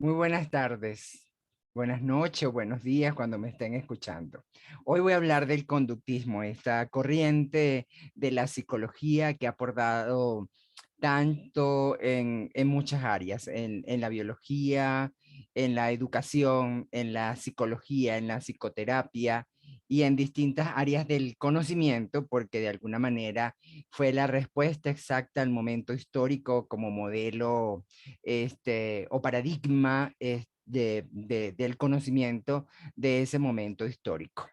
Muy buenas tardes, buenas noches o buenos días cuando me estén escuchando. Hoy voy a hablar del conductismo, esta corriente de la psicología que ha aportado tanto en muchas áreas, en la biología, en la educación, en la psicología, en la psicoterapia y en distintas áreas del conocimiento, porque de alguna manera fue la respuesta exacta al momento histórico como modelo o paradigma del conocimiento de ese momento histórico.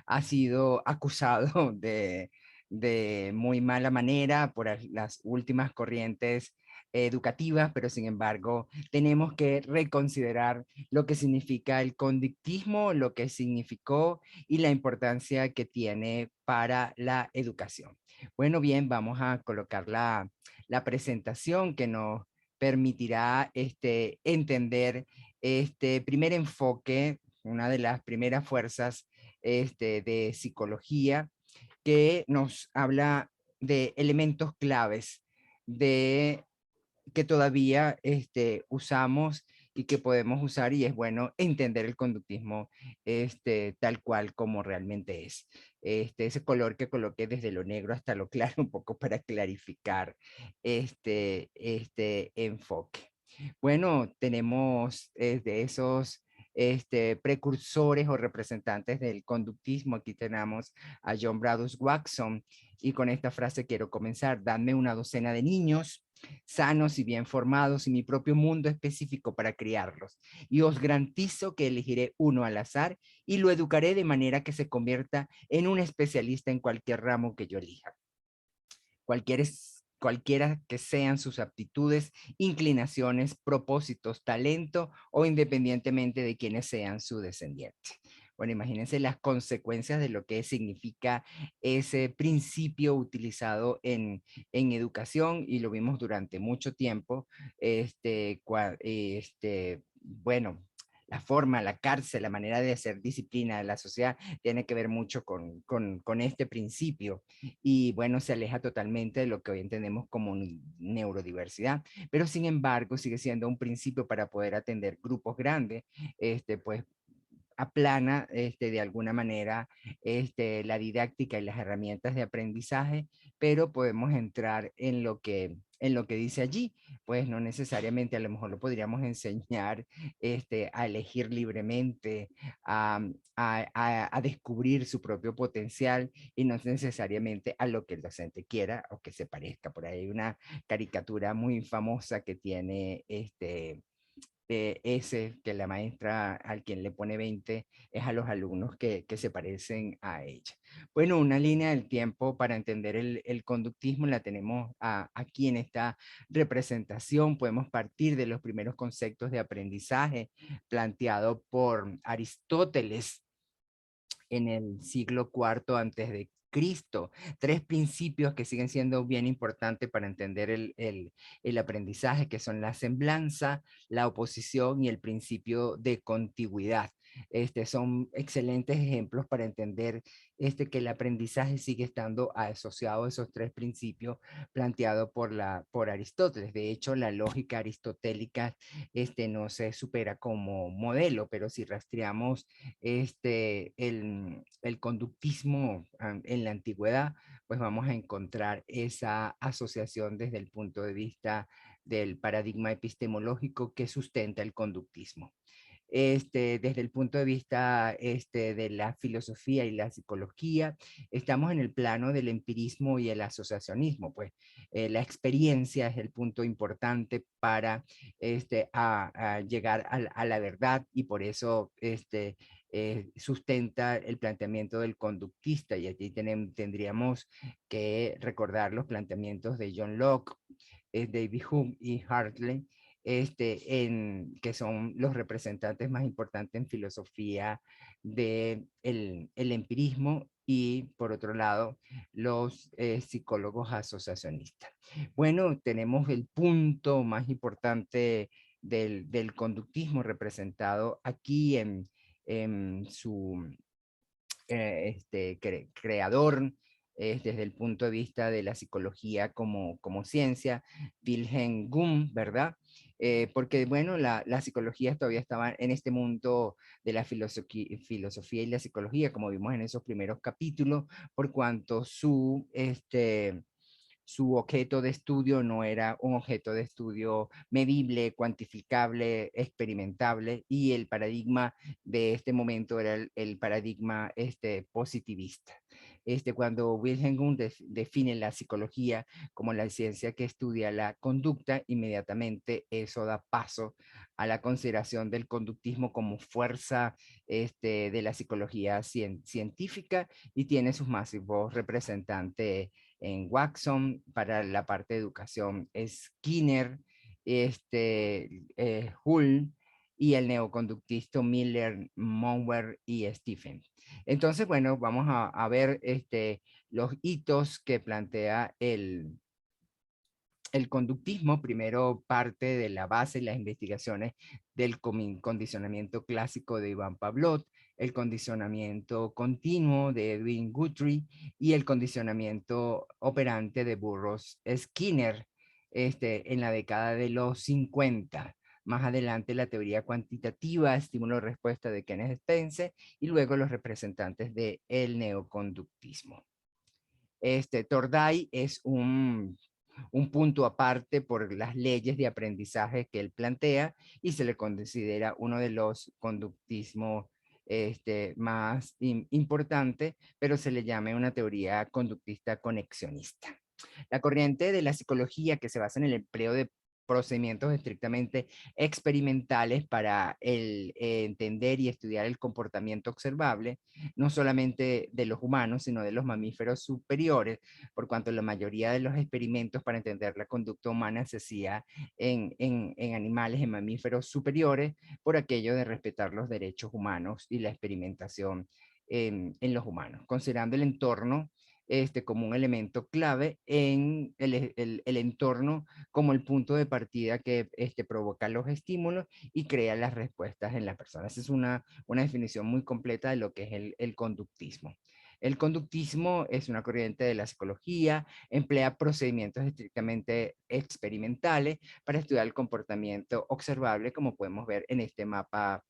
Ha sido acusado de muy mala manera por las últimas corrientes educativas, pero sin embargo tenemos que reconsiderar lo que significa el conductismo, lo que significó y la importancia que tiene para la educación. Bueno, bien, vamos a colocar la presentación que nos permitirá entender este primer enfoque, una de las primeras fuerzas de psicología que nos habla de elementos claves de que todavía usamos y que podemos usar, y es bueno entender el conductismo tal cual como realmente es. Ese color que coloqué desde lo negro hasta lo claro, un poco para clarificar este enfoque. Bueno, tenemos de esos precursores o representantes del conductismo. Aquí tenemos a John Bradus Watson, y con esta frase quiero comenzar: dadme una docena de niños sanos y bien formados y mi propio mundo específico para criarlos. Y os garantizo que elegiré uno al azar y lo educaré de manera que se convierta en un especialista en cualquier ramo que yo elija. Cualquiera que sean sus aptitudes, inclinaciones, propósitos, talento o independientemente de quiénes sean su descendiente. Bueno, imagínense las consecuencias de lo que significa ese principio utilizado en educación, y lo vimos durante mucho tiempo. Bueno, la forma, la cárcel, la manera de hacer disciplina de la sociedad tiene que ver mucho con este principio, y bueno, se aleja totalmente de lo que hoy entendemos como neurodiversidad, pero sin embargo sigue siendo un principio para poder atender grupos grandes, pues aplana de alguna manera la didáctica y las herramientas de aprendizaje, pero podemos entrar en lo que dice allí. Pues no necesariamente, a lo mejor lo podríamos enseñar a elegir libremente, a descubrir su propio potencial, y no necesariamente a lo que el docente quiera o que se parezca. Por ahí hay una caricatura muy famosa que tiene ese, que la maestra al quien le pone 20 es a los alumnos que se parecen a ella. Bueno, una línea del tiempo para entender el conductismo la tenemos aquí en esta representación. Podemos partir de los primeros conceptos de aprendizaje planteado por Aristóteles en el siglo IV antes de Cristo. Tres principios que siguen siendo bien importantes para entender el aprendizaje, que son la semblanza, la oposición y el principio de contigüidad. Son excelentes ejemplos para entender que el aprendizaje sigue estando asociado a esos tres principios planteados por Aristóteles. De hecho, la lógica aristotélica no se supera como modelo, pero si rastreamos el conductismo en la antigüedad, pues vamos a encontrar esa asociación desde el punto de vista del paradigma epistemológico que sustenta el conductismo. Desde el punto de vista de la filosofía y la psicología, estamos en el plano del empirismo y el asociacionismo. Pues la experiencia es el punto importante para a llegar a la verdad, y por eso sustenta el planteamiento del conductista. Y aquí tendríamos que recordar los planteamientos de John Locke, David Hume y Hartley, que son los representantes más importantes en filosofía del el empirismo, y por otro lado los psicólogos asociacionistas. Bueno, tenemos el punto más importante del conductismo representado aquí en su creador, desde el punto de vista de la psicología como ciencia, Wilhelm Wundt, ¿verdad? Porque, bueno, la psicología todavía estaba en este mundo de la filosofía y la psicología, como vimos en esos primeros capítulos, por cuanto su objeto de estudio no era un objeto de estudio medible, cuantificable, experimentable, y el paradigma de este momento era el paradigma positivista. Cuando Wilhelm Wundt define la psicología como la ciencia que estudia la conducta, inmediatamente eso da paso a la consideración del conductismo como fuerza de la psicología científica, y tiene sus máximos representantes en Watson. Para la parte de educación, Skinner, Hull, y el neoconductista Miller, Monwer y Stephen. Entonces, bueno, vamos a ver los hitos que plantea el conductismo. Primero parte de la base y las investigaciones del condicionamiento clásico de Iván Pavlov, el condicionamiento continuo de Edwin Guthrie y el condicionamiento operante de Burroughs Skinner en la década de los 50. Más adelante la teoría cuantitativa, estímulo-respuesta de Kenneth Spence, y luego los representantes del neoconductismo. Tordai es un punto aparte por las leyes de aprendizaje que él plantea, y se le considera uno de los conductismos más importante, pero se le llama una teoría conductista conexionista. La corriente de la psicología, que se basa en el empleo de procedimientos estrictamente experimentales para entender y estudiar el comportamiento observable, no solamente de los humanos, sino de los mamíferos superiores, por cuanto la mayoría de los experimentos para entender la conducta humana se hacía en animales, en mamíferos superiores, por aquello de respetar los derechos humanos y la experimentación en los humanos, considerando el entorno como un elemento clave en el entorno, como el punto de partida que provoca los estímulos y crea las respuestas en las personas. Esa es una definición muy completa de lo que es el conductismo. El conductismo es una corriente de la psicología, emplea procedimientos estrictamente experimentales para estudiar el comportamiento observable, como podemos ver en este mapa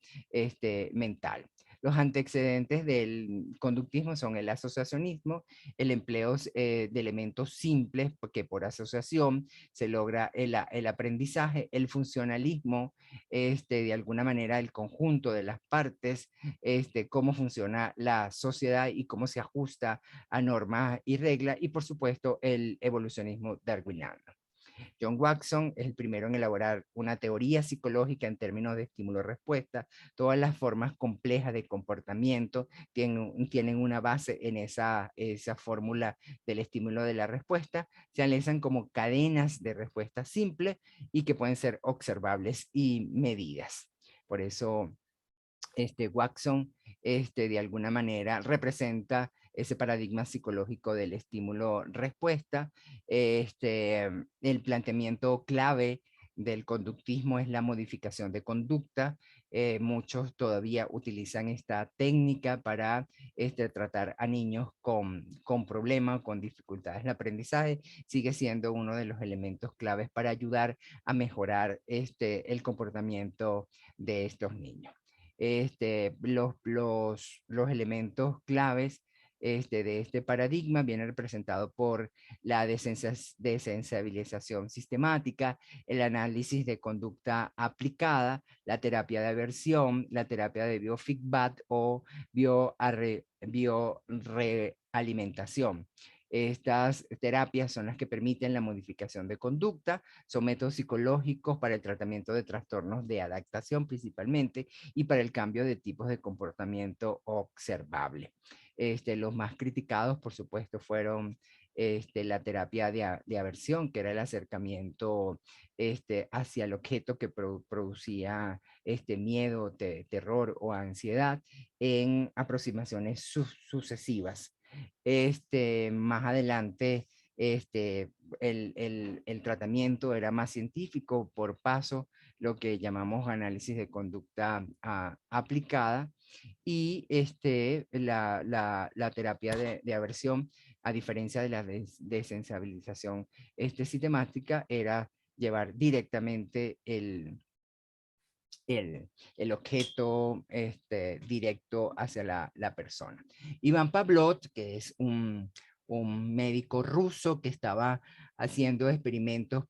mental. Los antecedentes del conductismo son el asociacionismo, el empleo de elementos simples, porque por asociación se logra el aprendizaje, el funcionalismo, de alguna manera el conjunto de las partes, cómo funciona la sociedad y cómo se ajusta a normas y reglas, y por supuesto el evolucionismo darwiniano. John Watson es el primero en elaborar una teoría psicológica en términos de estímulo-respuesta. Todas las formas complejas de comportamiento tienen una base en esa fórmula del estímulo de la respuesta. Se analizan como cadenas de respuesta simples y que pueden ser observables y medidas. Por eso Watson, de alguna manera representa ese paradigma psicológico del estímulo-respuesta. El planteamiento clave del conductismo es la modificación de conducta. Muchos todavía utilizan esta técnica para tratar a niños con problemas, con dificultades de aprendizaje. Sigue siendo uno de los elementos claves para ayudar a mejorar el comportamiento de estos niños. Los elementos claves de este paradigma vienen representados por la desensibilización sistemática, el análisis de conducta aplicada, la terapia de aversión, la terapia de biofeedback o biorealimentación. Estas terapias son las que permiten la modificación de conducta, son métodos psicológicos para el tratamiento de trastornos de adaptación principalmente, y para el cambio de tipos de comportamiento observable. Los más criticados, por supuesto, fueron la terapia de aversión, que era el acercamiento hacia el objeto que producía miedo, terror o ansiedad en aproximaciones sucesivas. Más adelante, el tratamiento era más científico por paso, lo que llamamos análisis de conducta aplicada, y la terapia de aversión a diferencia de la desensibilización sistemática, era llevar directamente el objeto directo hacia la persona. Iván Pavlov, que es un médico ruso que estaba haciendo experimentos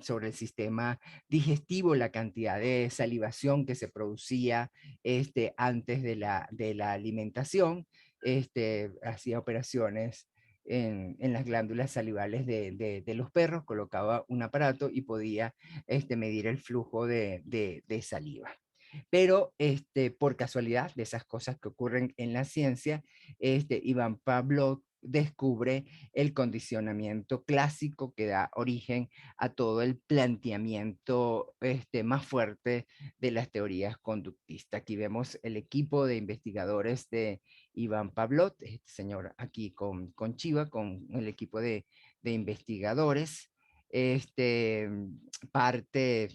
sobre el sistema digestivo, la cantidad de salivación que se producía antes de la alimentación, hacía operaciones en las glándulas salivales de los perros, colocaba un aparato y podía medir el flujo de saliva. Pero por casualidad de esas cosas que ocurren en la ciencia, Iván Pavlov descubre el condicionamiento clásico que da origen a todo el planteamiento más fuerte de las teorías conductistas. Aquí vemos el equipo de investigadores de Iván Pavlov, este señor aquí con Chiva, con el equipo de investigadores. Parte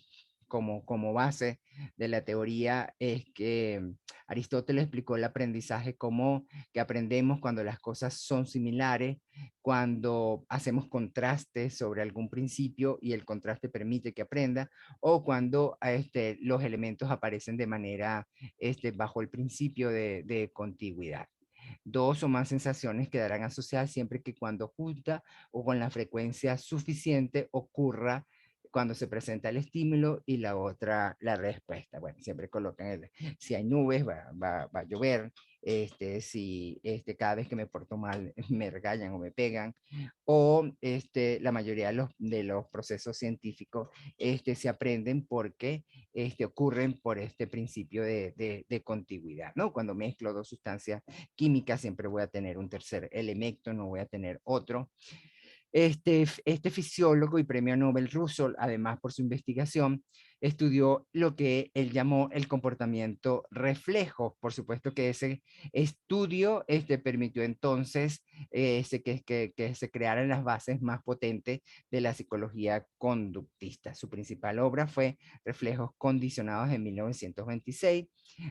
como base de la teoría es que Aristóteles explicó el aprendizaje como que aprendemos cuando las cosas son similares, cuando hacemos contrastes sobre algún principio y el contraste permite que aprenda, o cuando los elementos aparecen de manera bajo el principio de contigüidad. Dos o más sensaciones quedarán asociadas siempre que cuando junta o con la frecuencia suficiente ocurra cuando se presenta el estímulo y la otra la respuesta. Bueno, siempre colocan si hay nubes va a llover, si cada vez que me porto mal me regañan o me pegan, o la mayoría de los procesos científicos se aprenden porque ocurren por este principio de contigüidad, ¿no? Cuando mezclo dos sustancias químicas siempre voy a tener un tercer elemento, no voy a tener otro. Este fisiólogo y premio Nobel ruso, además por su investigación, estudió lo que él llamó el comportamiento reflejo. Por supuesto que ese estudio permitió entonces que se crearan las bases más potentes de la psicología conductista. Su principal obra fue Reflejos condicionados en 1926.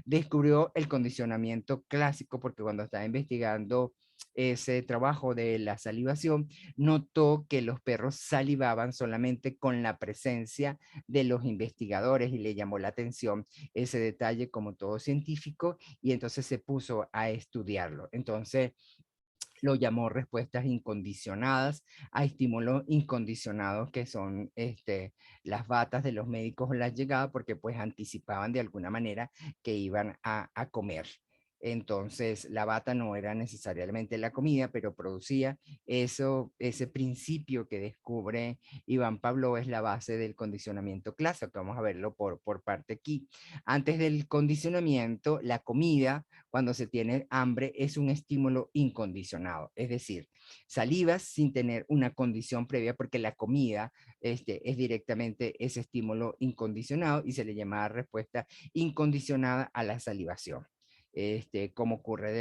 Descubrió el condicionamiento clásico porque cuando estaba investigando ese trabajo de la salivación, notó que los perros salivaban solamente con la presencia de los investigadores y le llamó la atención ese detalle como todo científico y entonces se puso a estudiarlo. Entonces lo llamó respuestas incondicionadas a estímulos incondicionados que son las batas de los médicos o las llegadas porque pues anticipaban de alguna manera que iban a comer. Entonces, la bata no era necesariamente la comida, pero producía ese principio que descubre Iván Pavlov es la base del condicionamiento clásico. Vamos a verlo por parte aquí. Antes del condicionamiento, la comida, cuando se tiene hambre, es un estímulo incondicionado. Es decir, salivas sin tener una condición previa, porque la comida es directamente ese estímulo incondicionado y se le llama respuesta incondicionada a la salivación. Como ocurre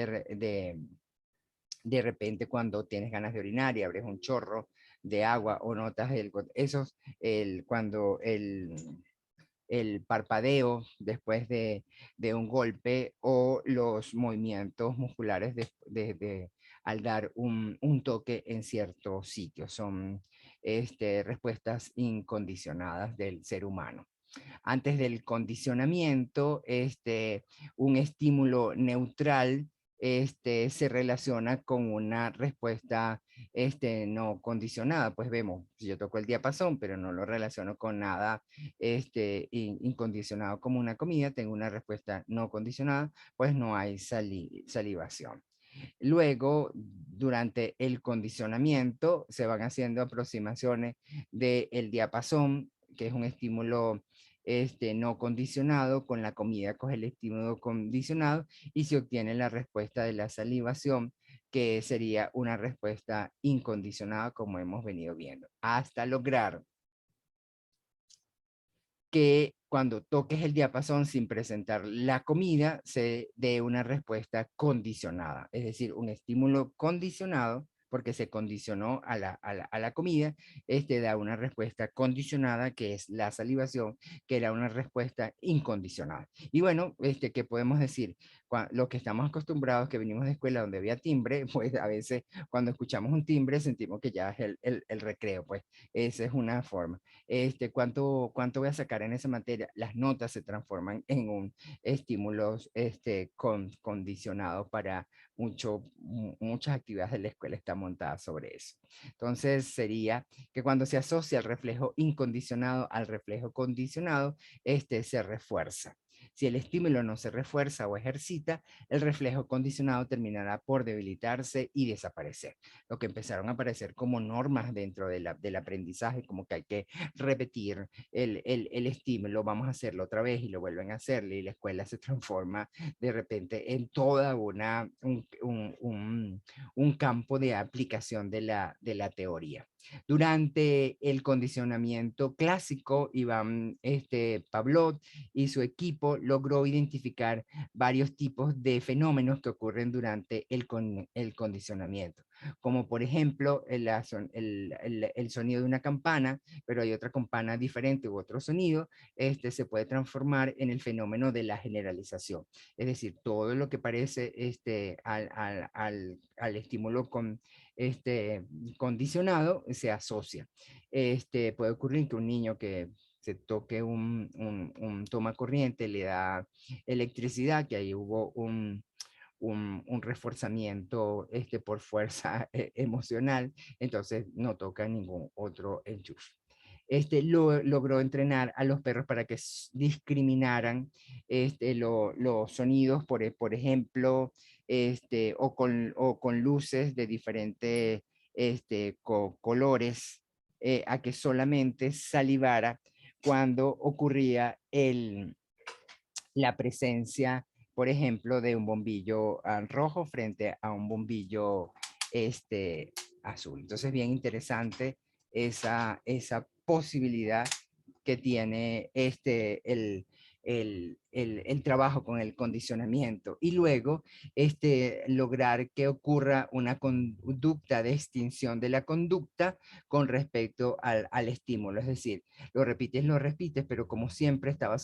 de repente cuando tienes ganas de orinar y abres un chorro de agua o notas cuando el parpadeo después de un golpe o los movimientos musculares al dar un toque en cierto sitio. Son respuestas incondicionadas del ser humano. Antes del condicionamiento, un estímulo neutral se relaciona con una respuesta no condicionada. Pues vemos, si yo toco el diapasón, pero no lo relaciono con nada incondicionado como una comida, tengo una respuesta no condicionada, pues no hay salivación. Luego, durante el condicionamiento, se van haciendo aproximaciones del diapasón, que es un estímulo no condicionado, con la comida coge el estímulo condicionado y se obtiene la respuesta de la salivación, que sería una respuesta incondicionada, como hemos venido viendo, hasta lograr que cuando toques el diapasón sin presentar la comida, se dé una respuesta condicionada, es decir, un estímulo condicionado, porque se condicionó a la comida, da una respuesta condicionada, que es la salivación, que era una respuesta incondicionada. Y bueno, ¿qué podemos decir? Lo que estamos acostumbrados, que venimos de escuela donde había timbre, pues a veces cuando escuchamos un timbre sentimos que ya es el recreo, pues esa es una forma. ¿Cuánto voy a sacar en esa materia? Las notas se transforman en un estímulo condicionado para muchas actividades de la escuela están montadas sobre eso. Entonces sería que cuando se asocia el reflejo incondicionado al reflejo condicionado, se refuerza. Si el estímulo no se refuerza o ejercita, el reflejo condicionado terminará por debilitarse y desaparecer. Lo que empezaron a aparecer como normas dentro del aprendizaje, como que hay que repetir el estímulo, vamos a hacerlo otra vez y lo vuelven a hacer, y la escuela se transforma de repente en toda un campo de aplicación de la teoría. Durante el condicionamiento clásico, Iván Pavlov y su equipo logró identificar varios tipos de fenómenos que ocurren durante el condicionamiento, como por ejemplo el sonido de una campana, pero hay otra campana diferente u otro sonido, se puede transformar en el fenómeno de la generalización. Es decir, todo lo que parece al estímulo condicionado se asocia. Puede ocurrir que un niño que se toque un toma corriente le da electricidad, que ahí hubo un reforzamiento por fuerza emocional, entonces no toca ningún otro enchufe. Logró entrenar a los perros para que discriminaran los sonidos, por ejemplo, o con luces de diferentes colores, a que solamente salivara cuando ocurría la presencia, por ejemplo, de un bombillo rojo frente a un bombillo azul. Entonces, bien interesante esa posibilidad que tiene el trabajo con el condicionamiento, y luego lograr que ocurra una conducta de extinción de la conducta con respecto al estímulo. Es decir, lo repites, pero como siempre estaba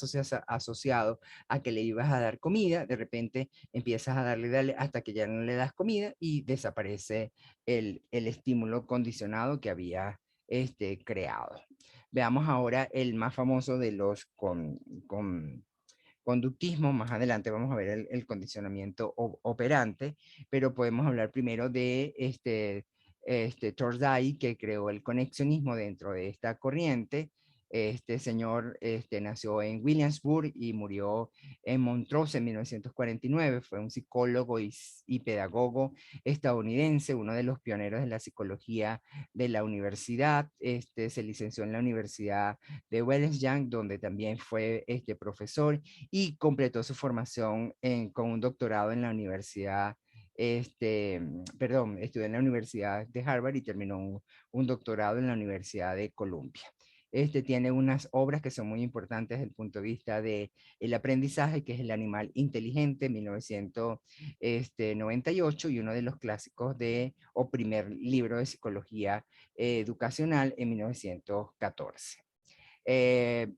asociado a que le ibas a dar comida, de repente empiezas a darle hasta que ya no le das comida y desaparece el estímulo condicionado que había creado. Veamos ahora el más famoso de los conductismo. Más adelante vamos a ver el condicionamiento operante, pero podemos hablar primero de Tordai, que creó el conexionismo dentro de esta corriente. Este señor nació en Williamsburg y murió en Montrose en 1949. Fue un psicólogo y pedagogo estadounidense, uno de los pioneros de la psicología de la universidad. Se licenció en la Universidad de Wellington, donde también fue profesor, y completó su formación con un doctorado en la universidad, estudió en la Universidad de Harvard y terminó un doctorado en la Universidad de Columbia. Tiene unas obras que son muy importantes desde el punto de vista del aprendizaje, que es El animal inteligente, 1998, y uno de los clásicos o primer libro de psicología educacional en 1914.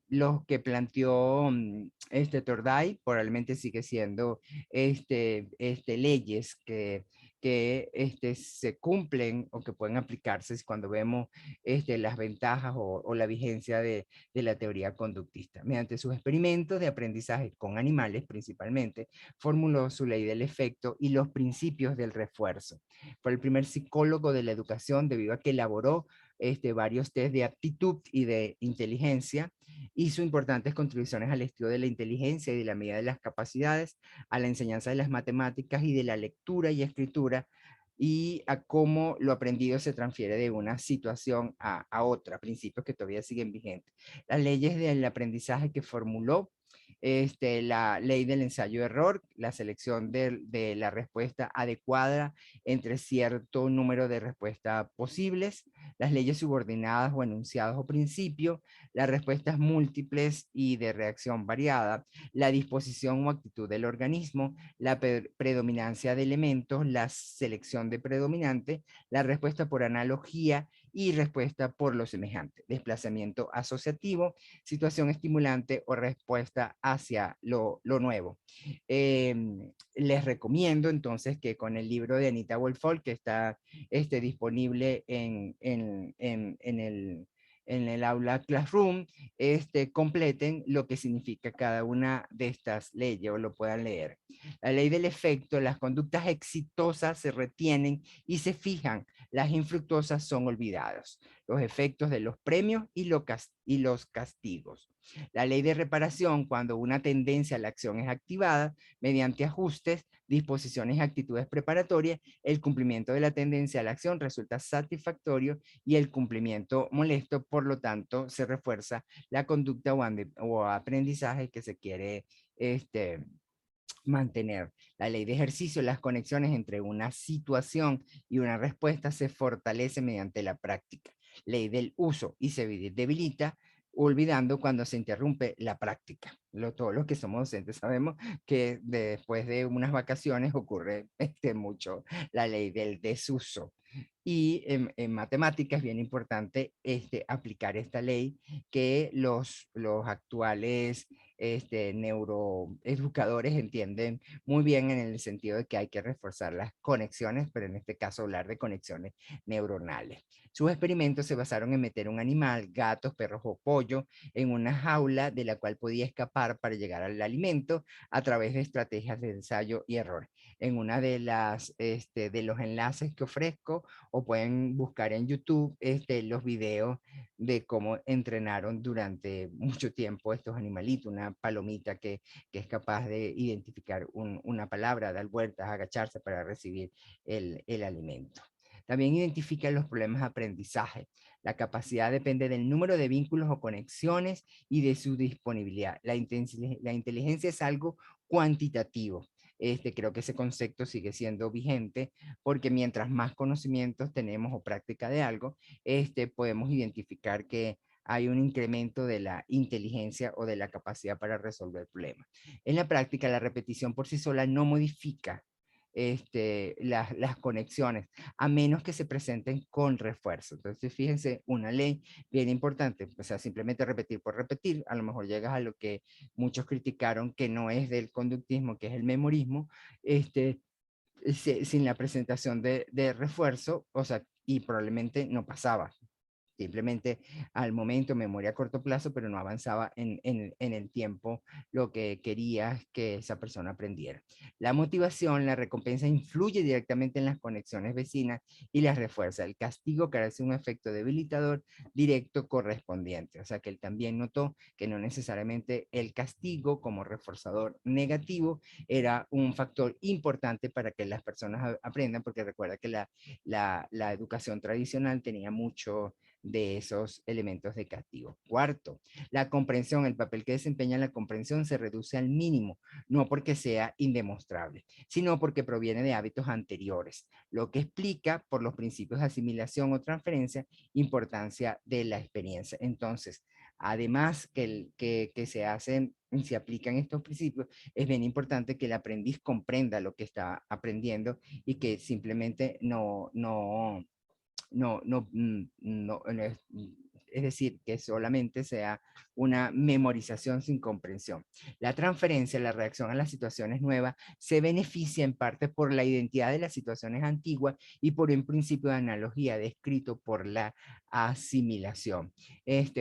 Los que planteó Tordai probablemente sigue siendo leyes que se cumplen o que pueden aplicarse cuando vemos las ventajas o la vigencia de la teoría conductista. Mediante sus experimentos de aprendizaje con animales principalmente, formuló su ley del efecto y los principios del refuerzo. Fue el primer psicólogo de la educación debido a que elaboró varios test de aptitud y de inteligencia. Hizo importantes contribuciones al estudio de la inteligencia y de la medida de las capacidades, a la enseñanza de las matemáticas y de la lectura y escritura, y a cómo lo aprendido se transfiere de una situación a otra, principios que todavía siguen vigentes. Las leyes del aprendizaje que formuló, la ley del ensayo-error, la selección de la respuesta adecuada entre cierto número de respuestas posibles, las leyes subordinadas o enunciados o principios, las respuestas múltiples y de reacción variada, la disposición o actitud del organismo, la predominancia de elementos, la selección de predominante, la respuesta por analogía y respuesta por lo semejante, desplazamiento asociativo, situación estimulante o respuesta hacia lo nuevo. Les recomiendo entonces que con el libro de Anita Wolfold, que está disponible en el aula Classroom, completen lo que significa cada una de estas leyes o lo puedan leer. La ley del efecto: las conductas exitosas se retienen y se fijan, las infructuosas son olvidadas. Los efectos de los premios y los castigos. La ley de reparación: cuando una tendencia a la acción es activada mediante ajustes, disposiciones y actitudes preparatorias, el cumplimiento de la tendencia a la acción resulta satisfactorio y el cumplimiento molesto, por lo tanto, se refuerza la conducta o aprendizaje que se quiere mantener. La ley de ejercicio: las conexiones entre una situación y una respuesta se fortalece mediante la práctica. Ley del uso: y se debilita olvidando cuando se interrumpe la práctica. Todos los que somos docentes sabemos que después de unas vacaciones ocurre mucho la ley del desuso. Y en matemáticas es bien importante aplicar esta ley que los actuales neuroeducadores entienden muy bien, en el sentido de que hay que reforzar las conexiones, pero en este caso hablar de conexiones neuronales. Sus experimentos se basaron en meter un animal, gatos, perros o pollo, en una jaula de la cual podía escapar para llegar al alimento a través de estrategias de ensayo y error. En una de los enlaces que ofrezco, o pueden buscar en YouTube los videos de cómo entrenaron durante mucho tiempo estos animalitos, una palomita que es capaz de identificar una palabra, dar vueltas, agacharse para recibir el alimento. También identifica los problemas de aprendizaje. La capacidad depende del número de vínculos o conexiones y de su disponibilidad. La inteligencia es algo cuantitativo. Creo que ese concepto sigue siendo vigente, porque mientras más conocimientos tenemos o práctica de algo, podemos identificar que hay un incremento de la inteligencia o de la capacidad para resolver problemas. En la práctica, la repetición por sí sola no modifica las conexiones, a menos que se presenten con refuerzo. Entonces, fíjense, una ley bien importante, o sea, simplemente repetir por repetir, a lo mejor llegas a lo que muchos criticaron, que no es del conductismo, que es el memorismo, sin la presentación de refuerzo, o sea, y probablemente no pasaba. Simplemente al momento, memoria a corto plazo, pero no avanzaba en el tiempo lo que quería que esa persona aprendiera. La motivación: la recompensa influye directamente en las conexiones vecinas y las refuerza. El castigo carece de un efecto debilitador directo correspondiente. O sea que él también notó que no necesariamente el castigo como reforzador negativo era un factor importante para que las personas aprendan, porque recuerda que la educación tradicional tenía mucho de esos elementos de castigo. Cuarto, la comprensión: el papel que desempeña la comprensión se reduce al mínimo, no porque sea indemostrable, sino porque proviene de hábitos anteriores, lo que explica, por los principios de asimilación o transferencia, importancia de la experiencia. Entonces, además que se aplican estos principios, es bien importante que el aprendiz comprenda lo que está aprendiendo y que simplemente es decir, que solamente sea una memorización sin comprensión. La transferencia, la reacción a las situaciones nuevas, se beneficia en parte por la identidad de las situaciones antiguas y por un principio de analogía descrito por la asimilación.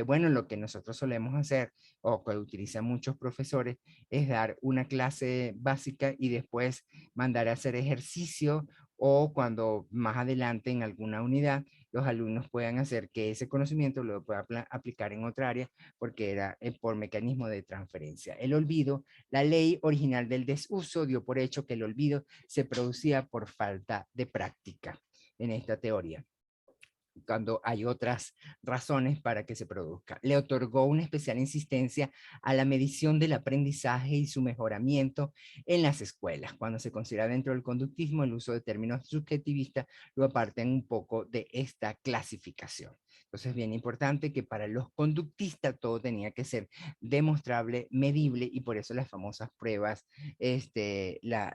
Bueno, lo que nosotros solemos hacer, o que utilizan muchos profesores, es dar una clase básica y después mandar a hacer ejercicio, o cuando más adelante en alguna unidad los alumnos puedan hacer que ese conocimiento lo pueda aplicar en otra área, porque era por mecanismo de transferencia. El olvido: la ley original del desuso dio por hecho que el olvido se producía por falta de práctica en esta teoría, cuando hay otras razones para que se produzca. Le otorgó una especial insistencia a la medición del aprendizaje y su mejoramiento en las escuelas. Cuando se considera dentro del conductismo el uso de términos subjetivistas, lo apartan un poco de esta clasificación. Entonces, bien importante que para los conductistas todo tenía que ser demostrable, medible, y por eso las famosas pruebas,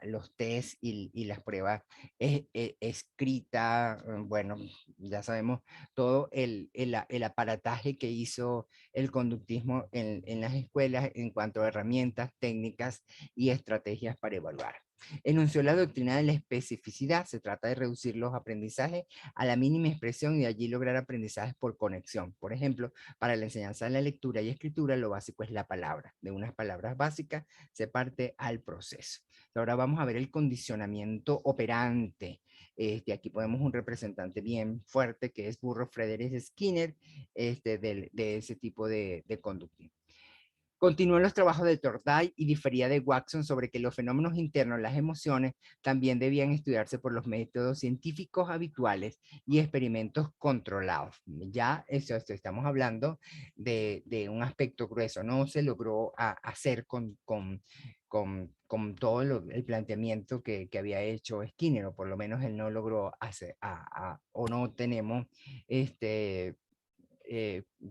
los test y las pruebas escritas, bueno, ya sabemos todo el aparataje que hizo el conductismo en las escuelas en cuanto a herramientas, técnicas y estrategias para evaluar. Enunció la doctrina de la especificidad. Se trata de reducir los aprendizajes a la mínima expresión y de allí lograr aprendizajes por conexión. Por ejemplo, para la enseñanza de la lectura y escritura, lo básico es la palabra. De unas palabras básicas se parte al proceso. Ahora vamos a ver el condicionamiento operante. Aquí podemos un representante bien fuerte que es Burro Frederick Skinner, de ese tipo de conducta. Continuó en los trabajos de Torday y difería de Watson sobre que los fenómenos internos, las emociones, también debían estudiarse por los métodos científicos habituales y experimentos controlados. Ya eso, estamos hablando de un aspecto grueso, no se logró hacer con todo el planteamiento que había hecho Skinner, o por lo menos él no logró hacer, o no tenemos este,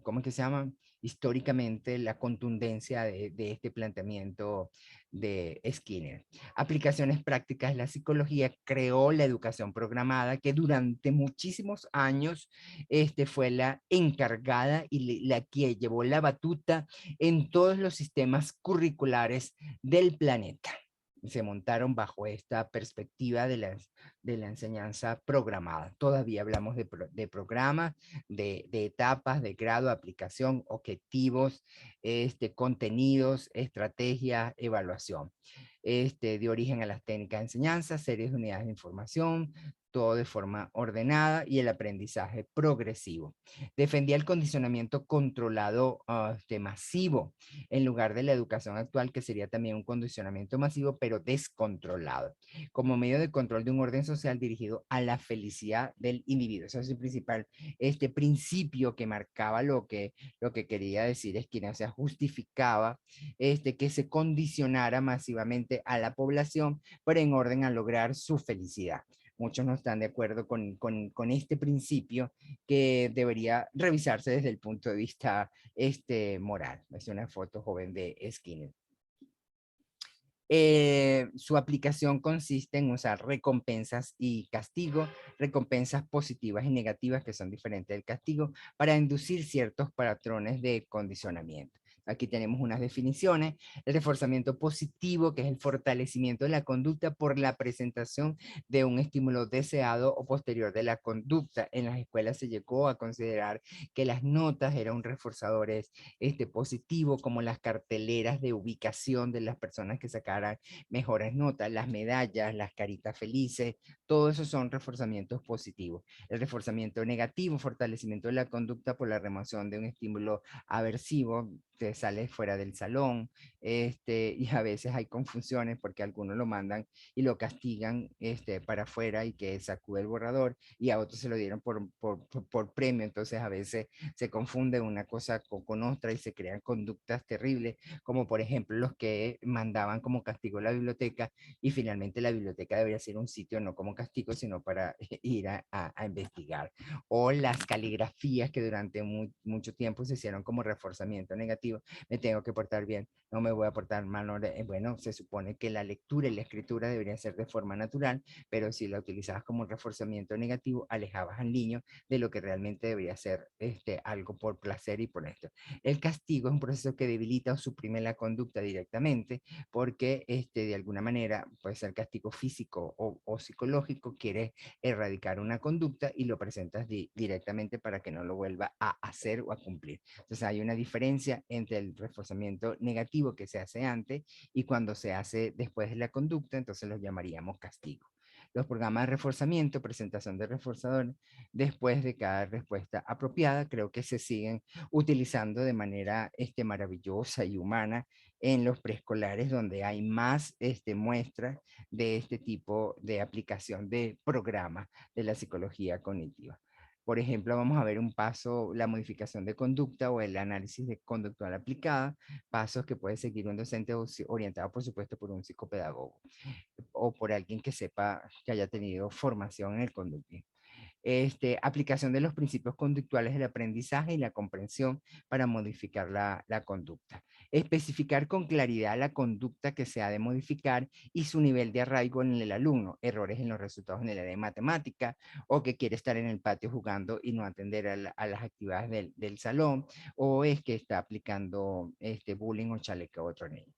¿cómo es que se llama? Históricamente la contundencia de este planteamiento de Skinner. Aplicaciones prácticas de la psicología creó la educación programada que durante muchísimos años fue la encargada y la que llevó la batuta en todos los sistemas curriculares del planeta. Se montaron bajo esta perspectiva de la enseñanza programada. Todavía hablamos de programas, de etapas, de grado, aplicación, objetivos, contenidos, estrategias, evaluación. De origen a las técnicas de enseñanza, series de unidades de información, todo de forma ordenada y el aprendizaje progresivo. Defendía el condicionamiento controlado masivo en lugar de la educación actual, que sería también un condicionamiento masivo, pero descontrolado, como medio de control de un orden social dirigido a la felicidad del individuo. Eso es el principal principio que marcaba lo que quería decir es que no se justificaba que se condicionara masivamente a la población, pero en orden a lograr su felicidad. Muchos no están de acuerdo con este principio que debería revisarse desde el punto de vista moral. Es una foto joven de Skinner. Su aplicación consiste en usar recompensas y castigo, recompensas positivas y negativas que son diferentes del castigo, para inducir ciertos patrones de condicionamiento. Aquí tenemos unas definiciones. El reforzamiento positivo, que es el fortalecimiento de la conducta por la presentación de un estímulo deseado o posterior de la conducta. En las escuelas se llegó a considerar que las notas eran un reforzador positivo, como las carteleras de ubicación de las personas que sacaran mejores notas, las medallas, las caritas felices, todo eso son reforzamientos positivos. El reforzamiento negativo, fortalecimiento de la conducta por la remoción de un estímulo aversivo, te sales fuera del salón, y a veces hay confusiones porque algunos lo mandan y lo castigan para afuera y que sacude el borrador, y a otros se lo dieron por premio, entonces a veces se confunde una cosa con otra y se crean conductas terribles, como por ejemplo los que mandaban como castigo la biblioteca, y finalmente la biblioteca debería ser un sitio no como castigo, sino para ir a investigar. O las caligrafías que durante mucho tiempo se hicieron como reforzamiento negativo. Me tengo que portar bien, no me voy a portar mal. Bueno, se supone que la lectura y la escritura deberían ser de forma natural, pero si la utilizabas como un reforzamiento negativo, alejabas al niño de lo que realmente debería ser algo por placer y por esto. El castigo es un proceso que debilita o suprime la conducta directamente, porque de alguna manera puede ser castigo físico o psicológico, quiere erradicar una conducta y lo presentas directamente para que no lo vuelva a hacer o a cumplir. Entonces hay una diferencia entre el reforzamiento negativo que se hace antes y cuando se hace después de la conducta, entonces los llamaríamos castigo. Los programas de reforzamiento, presentación de reforzadores, después de cada respuesta apropiada, creo que se siguen utilizando de manera maravillosa y humana en los preescolares, donde hay más muestras de este tipo de aplicación de programas de la psicología cognitiva. Por ejemplo, vamos a ver un paso, la modificación de conducta o el análisis de conductual aplicada, pasos que puede seguir un docente orientado, por supuesto, por un psicopedagogo o por alguien que sepa, que haya tenido formación en el conductismo. Aplicación de los principios conductuales del aprendizaje y la comprensión para modificar la conducta. Especificar con claridad la conducta que se ha de modificar y su nivel de arraigo en el alumno, errores en los resultados en el área de matemática, o que quiere estar en el patio jugando y no atender a las actividades del salón, o es que está aplicando bullying o chaleco a otro niño.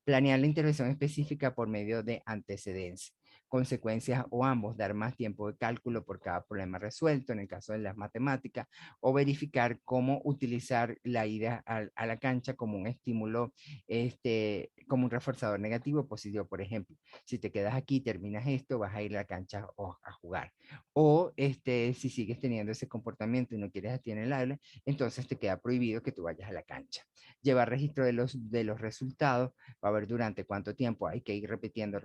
Planear la intervención específica por medio de antecedencia, consecuencias o ambos, dar más tiempo de cálculo por cada problema resuelto en el caso de las matemáticas, o verificar cómo utilizar la ida a la cancha como un estímulo, como un reforzador negativo o positivo. Por ejemplo, si te quedas aquí, terminas esto, vas a ir a la cancha a jugar. O si sigues teniendo ese comportamiento y no quieres estar en el aula, entonces te queda prohibido que tú vayas a la cancha. Llevar registro de los resultados, va a ver durante cuánto tiempo hay que ir repitiendo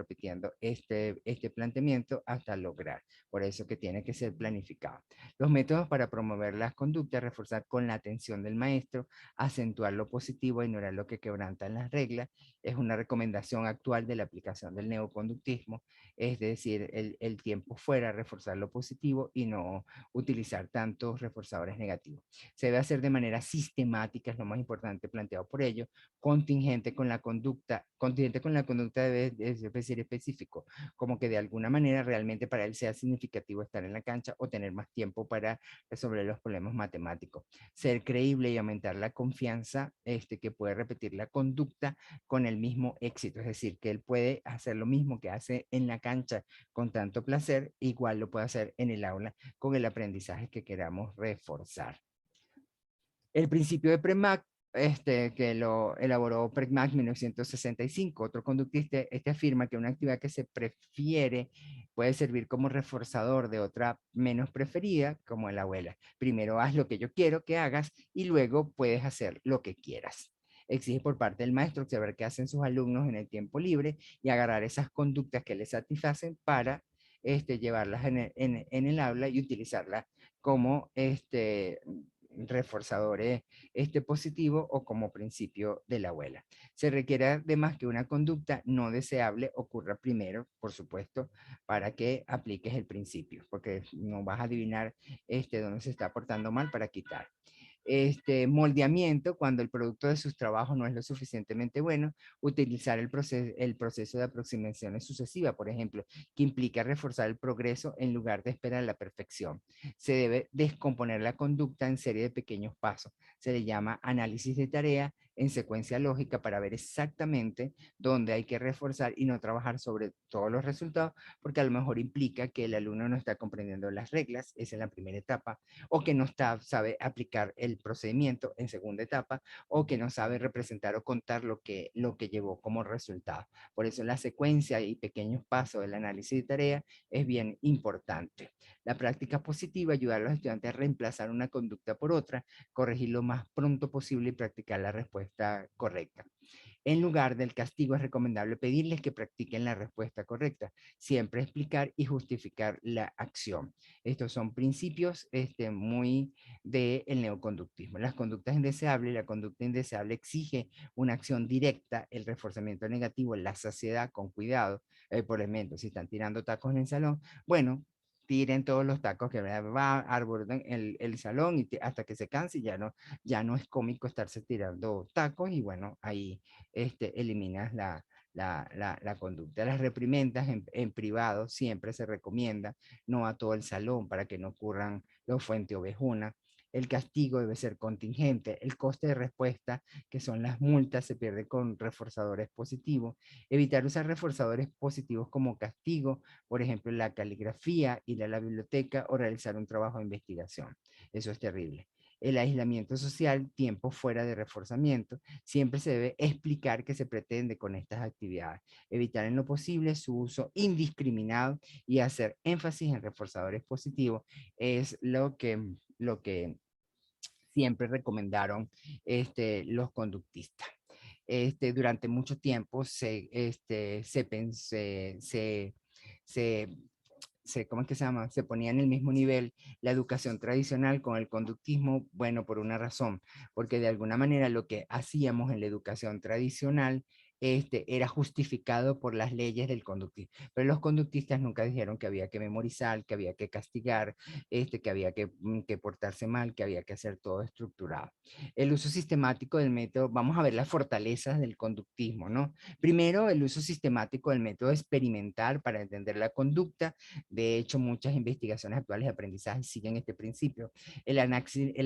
este planteamiento hasta lograr. Por eso que tiene que ser planificado. Los métodos para promover las conductas, reforzar con la atención del maestro, acentuar lo positivo, ignorar lo que quebrantan las reglas, es una recomendación actual de la aplicación del neoconductismo, es decir, el tiempo fuera, reforzar lo positivo y no utilizar tantos reforzadores negativos. Se debe hacer de manera sistemática, es lo más importante planteado por ello, contingente con la conducta debe decir específico, como que de alguna manera realmente para él sea significativo estar en la cancha o tener más tiempo para resolver los problemas matemáticos. Ser creíble y aumentar la confianza que puede repetir la conducta con el mismo éxito, es decir, que él puede hacer lo mismo que hace en la cancha con tanto placer, igual lo puede hacer en el aula con el aprendizaje que queramos reforzar. El principio de Premack, que lo elaboró Premack en 1965, otro conductista, afirma que una actividad que se prefiere puede servir como reforzador de otra menos preferida, como la abuela. Primero haz lo que yo quiero que hagas y luego puedes hacer lo que quieras. Exige por parte del maestro observar qué hacen sus alumnos en el tiempo libre y agarrar esas conductas que les satisfacen para llevarlas en el aula y utilizarlas como reforzadores positivos o como principio de la abuela. Se requiere además que una conducta no deseable ocurra primero, por supuesto, para que apliques el principio, porque no vas a adivinar dónde se está portando mal para quitar. Moldeamiento, cuando el producto de sus trabajos no es lo suficientemente bueno, utilizar el proceso de aproximaciones sucesiva, por ejemplo, que implica reforzar el progreso en lugar de esperar la perfección. Se debe descomponer la conducta en serie de pequeños pasos. Se le llama análisis de tarea en secuencia lógica para ver exactamente dónde hay que reforzar y no trabajar sobre todos los resultados, porque a lo mejor implica que el alumno no está comprendiendo las reglas, esa es la primera etapa, o que no sabe aplicar el procedimiento en segunda etapa, o que no sabe representar o contar lo que llevó como resultado. Por eso la secuencia y pequeños pasos del análisis de tarea es bien importante. La práctica positiva ayuda a los estudiantes a reemplazar una conducta por otra, corregir lo más pronto posible y practicar la respuesta correcta. En lugar del castigo es recomendable pedirles que practiquen la respuesta correcta, siempre explicar y justificar la acción. Estos son principios muy del neoconductismo. Las conductas indeseables, la conducta indeseable exige una acción directa, el reforzamiento negativo, la saciedad con cuidado. Por ejemplo, si están tirando tacos en el salón, bueno, tiren todos los tacos que va a arborden el salón y hasta que se canse y ya no es cómico estarse tirando tacos y bueno, ahí eliminas la conducta. Las reprimendas en privado siempre se recomienda, no a todo el salón para que no ocurran los fuente ovejuna. El castigo debe ser contingente. El coste de respuesta, que son las multas, se pierde con reforzadores positivos. Evitar usar reforzadores positivos como castigo, por ejemplo, la caligrafía, ir a la biblioteca o realizar un trabajo de investigación. Eso es terrible. El aislamiento social, tiempo fuera de reforzamiento, siempre se debe explicar qué se pretende con estas actividades, evitar en lo posible su uso indiscriminado y hacer énfasis en reforzadores positivos es lo que siempre recomendaron los conductistas. Durante mucho tiempo ¿cómo es que se llama? Se ponía en el mismo nivel la educación tradicional con el conductismo, bueno, por una razón, porque de alguna manera lo que hacíamos en la educación tradicional era justificado por las leyes del conductismo. Pero los conductistas nunca dijeron que había que memorizar, que había que castigar, que había que portarse mal, que había que hacer todo estructurado. El uso sistemático del método, vamos a ver las fortalezas del conductismo, ¿no? Primero, el uso sistemático del método experimental para entender la conducta. De hecho, muchas investigaciones actuales de aprendizaje siguen este principio. El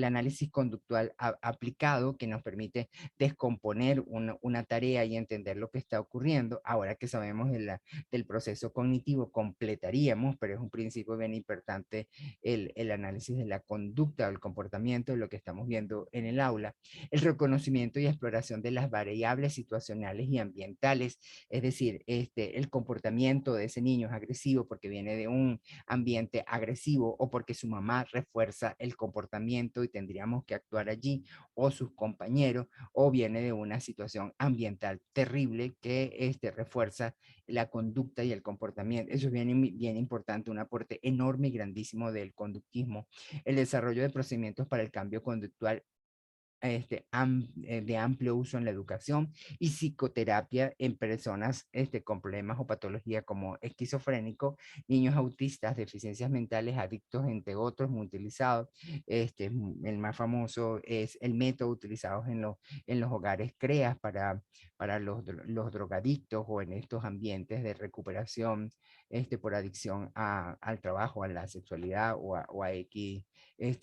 análisis conductual aplicado que nos permite descomponer una tarea y entender lo que está ocurriendo. Ahora que sabemos del proceso cognitivo, completaríamos, pero es un principio bien importante, el análisis de la conducta o el comportamiento de lo que estamos viendo en el aula. El reconocimiento y exploración de las variables situacionales y ambientales, es decir, el comportamiento de ese niño es agresivo porque viene de un ambiente agresivo o porque su mamá refuerza el comportamiento y tendríamos que actuar allí, o sus compañeros, o viene de una situación ambiental terrible que refuerza la conducta y el comportamiento. Eso es bien importante, un aporte enorme y grandísimo del conductismo. El desarrollo de procedimientos para el cambio conductual de amplio uso en la educación, y psicoterapia en personas con problemas o patología como esquizofrénico, niños autistas, deficiencias mentales, adictos, entre otros, muy utilizados. El más famoso es el método utilizado en los hogares CREAS para los drogadictos o en estos ambientes de recuperación por adicción al trabajo, a la sexualidad o a X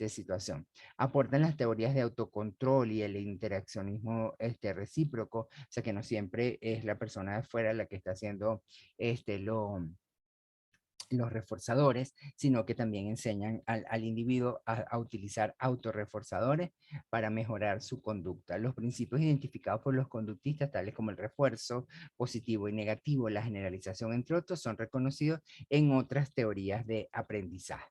situación. Aportan las teorías de autocontrol y el interaccionismo recíproco, o sea que no siempre es la persona de afuera la que está haciendo este, lo, los reforzadores, sino que también enseñan al individuo a utilizar autorreforzadores para mejorar su conducta. Los principios identificados por los conductistas, tales como el refuerzo positivo y negativo, la generalización, entre otros, son reconocidos en otras teorías de aprendizaje.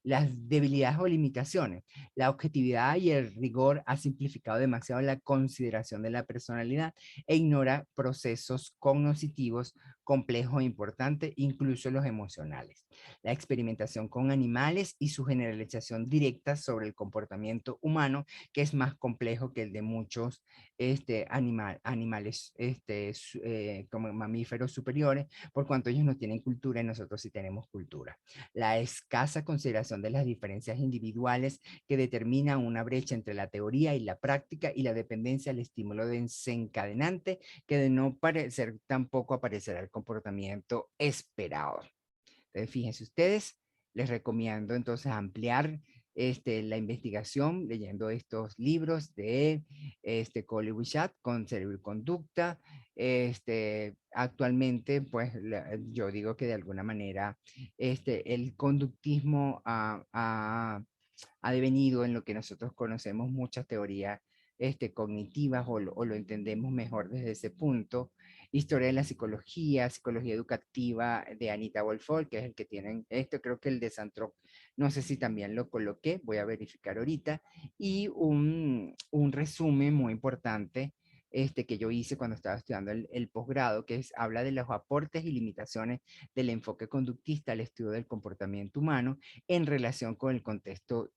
Las debilidades o limitaciones. La objetividad y el rigor ha simplificado demasiado la consideración de la personalidad e ignora procesos cognitivos complejos e importantes, incluso los emocionales. La experimentación con animales y su generalización directa sobre el comportamiento humano, que es más complejo que el de muchos animales como mamíferos superiores, por cuanto ellos no tienen cultura y nosotros sí tenemos cultura. La escasa consideración de las diferencias individuales que determina una brecha entre la teoría y la práctica, y la dependencia al estímulo desencadenante que de no parecer tampoco aparecerá el comportamiento esperado. Entonces, fíjense ustedes, les recomiendo entonces ampliar la investigación leyendo estos libros de Coley Wichat con Cerebro y Conducta. Actualmente, pues yo digo que de alguna manera el conductismo ha devenido en lo que nosotros conocemos muchas teorías cognitivas, o lo entendemos mejor desde ese punto. Historia de la psicología, psicología educativa de Anita Wolford, que es el que tienen esto, creo que el de Santrop, no sé si también lo coloqué, voy a verificar ahorita, y un resumen muy importante que yo hice cuando estaba estudiando el posgrado, que habla de los aportes y limitaciones del enfoque conductista al estudio del comportamiento humano en relación con el contexto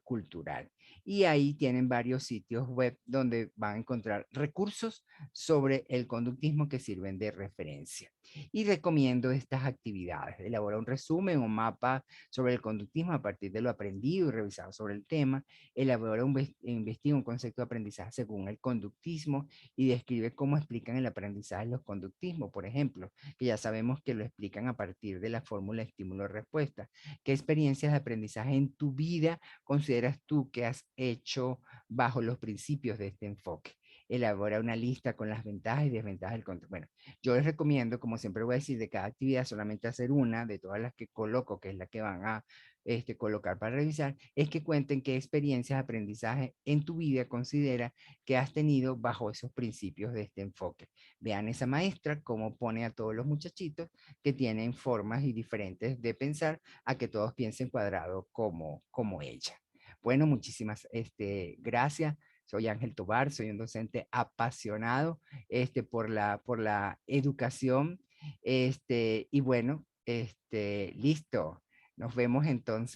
cultural. Y ahí tienen varios sitios web donde van a encontrar recursos sobre el conductismo que sirven de referencia. Y recomiendo estas actividades: elaborar un resumen o mapa sobre el conductismo a partir de lo aprendido y revisado sobre el tema, elabora investiga un concepto de aprendizaje según el conductismo y describe cómo explican el aprendizaje los conductismos, por ejemplo, que ya sabemos que lo explican a partir de la fórmula estímulo-respuesta. ¿Qué experiencias de aprendizaje en tu vida consideras tú que has hecho bajo los principios de este enfoque? Elabora una lista con las ventajas y desventajas del control. Bueno, yo les recomiendo, como siempre voy a decir, de cada actividad solamente hacer una de todas las que coloco, que es la que van a colocar para revisar, es que cuenten qué experiencias de aprendizaje en tu vida considera que has tenido bajo esos principios de este enfoque. Vean esa maestra cómo pone a todos los muchachitos que tienen formas y diferentes de pensar a que todos piensen cuadrado como ella. Bueno, muchísimas gracias. Soy Ángel Tobar, soy un docente apasionado por la educación. Y bueno, listo. Nos vemos entonces.